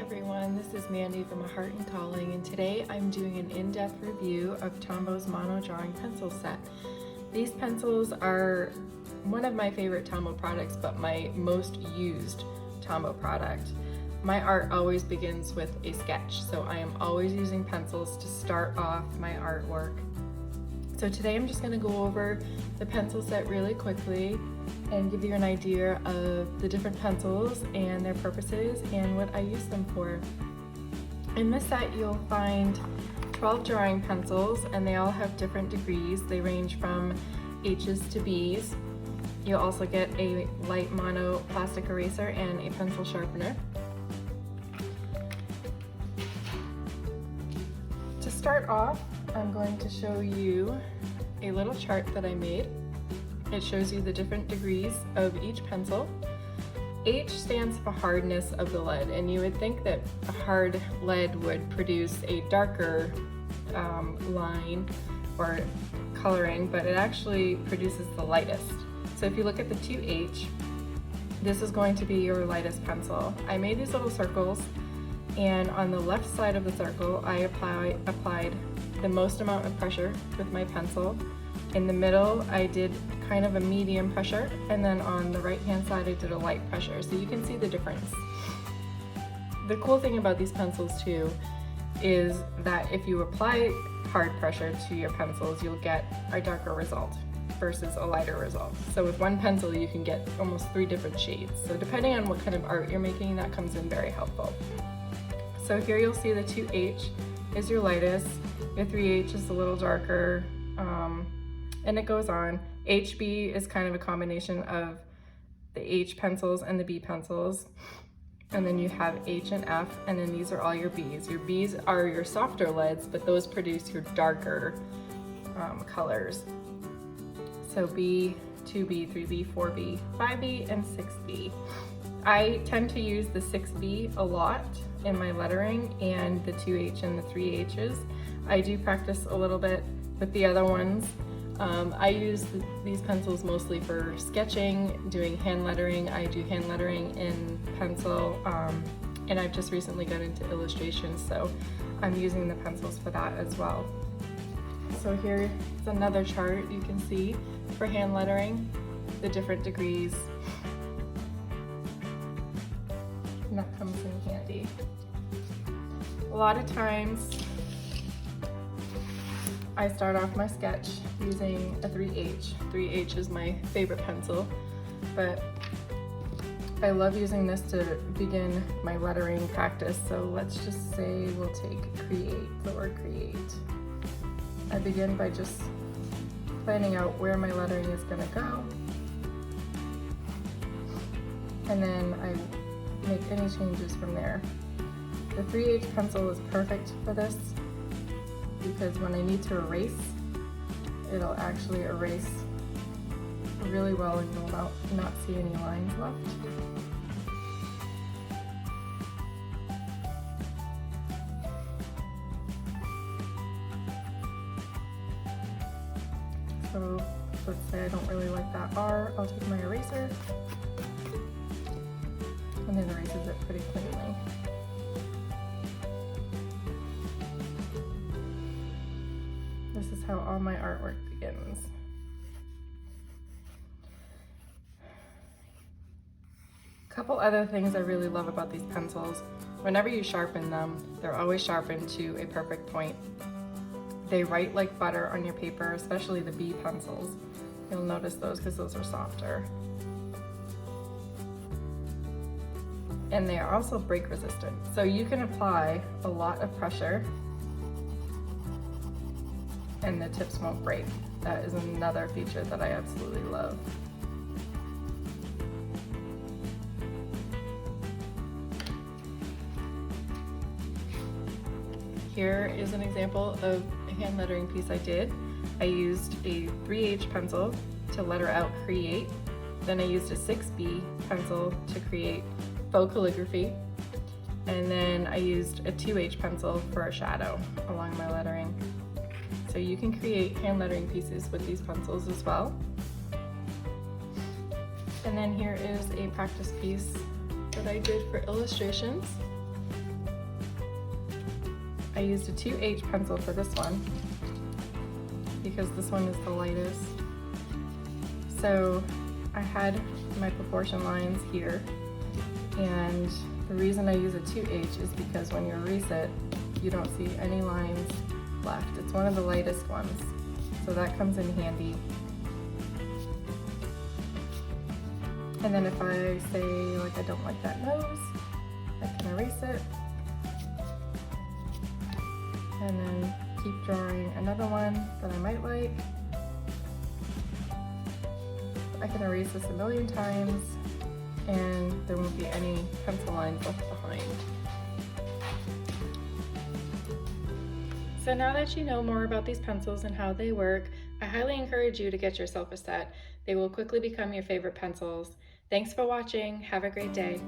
everyone, this is Mandy from A Heart and Calling, and today I'm doing an in-depth review of Tombow's Mono Drawing Pencil Set. These pencils are one of my favorite Tombow products, but my most used Tombow product. My art always begins with a sketch, so I am always using pencils to start off my artwork. So today I'm just going to go over the pencil set really quickly and give you an idea of the different pencils and their purposes and what I use them for. In this set you'll find 12 drawing pencils, and they all have different degrees. They range from H's to B's. You'll also get a light mono plastic eraser and a pencil sharpener. To start off, I'm going to show you a little chart that I made. It shows you the different degrees of each pencil. H stands for hardness of the lead, and you would think that a hard lead would produce a darker line or coloring, but it actually produces the lightest. So if you look at the 2H, this is going to be your lightest pencil. I made these little circles, and on the left side of the circle I applied the most amount of pressure with my pencil. In the middle I did kind of a medium pressure, and then on the right hand side I did a light pressure, so you can see the difference. The cool thing about these pencils too is that if you apply hard pressure to your pencils, you'll get a darker result versus a lighter result. So with one pencil you can get almost 3 different shades. So depending on what kind of art you're making, that comes in very helpful. So here you'll see the 2H is your lightest, your 3H is a little darker, and it goes on. HB is kind of a combination of the H pencils and the B pencils. And then you have H and F, and then these are all your Bs. Your Bs are your softer leads, but those produce your darker colors. So B, 2B, 3B, 4B, 5B, and 6B. I tend to use the 6B a lot in my lettering, and the 2H and the 3Hs. I do practice a little bit with the other ones. I use these pencils mostly for sketching, doing hand lettering. I do hand lettering in pencil, and I've just recently got into illustrations, so I'm using the pencils for that as well. So here's another chart you can see for hand lettering, the different degrees, and that comes in handy. A lot of times I start off my sketch using a 3H. 3H is my favorite pencil, but I love using this to begin my lettering practice. So let's just say we'll take create, the word create. I begin by just planning out where my lettering is gonna go, and then I make any changes from there. The 3H pencil is perfect for this, because when I need to erase, it'll actually erase really well and you'll not see any lines left. So let's say I don't really like that R, I'll take my eraser and it erases it pretty cleanly. This is how all my artwork begins. A couple other things I really love about these pencils: whenever you sharpen them, they're always sharpened to a perfect point. They write like butter on your paper, especially the B pencils. You'll notice those because those are softer. And they are also break resistant, so you can apply a lot of pressure and the tips won't break. That is another feature that I absolutely love. Here is an example of a hand lettering piece I did. I used a 3H pencil to letter out create. Then I used a 6B pencil to create faux calligraphy. And then I used a 2H pencil for a shadow along my lettering. So you can create hand lettering pieces with these pencils as well. And then here is a practice piece that I did for illustrations. I used a 2H pencil for this one because this one is the lightest. So I had my proportion lines here, and the reason I use a 2H is because when you erase it, you don't see any lines left. It's one of the lightest ones, so that comes in handy. And then if I say, like, I don't like that nose, I can erase it. And then keep drawing another one that I might like. I can erase this a million times and there won't be any pencil lines left behind. So now that you know more about these pencils and how they work, I highly encourage you to get yourself a set. They will quickly become your favorite pencils. Thanks for watching. Have a great day.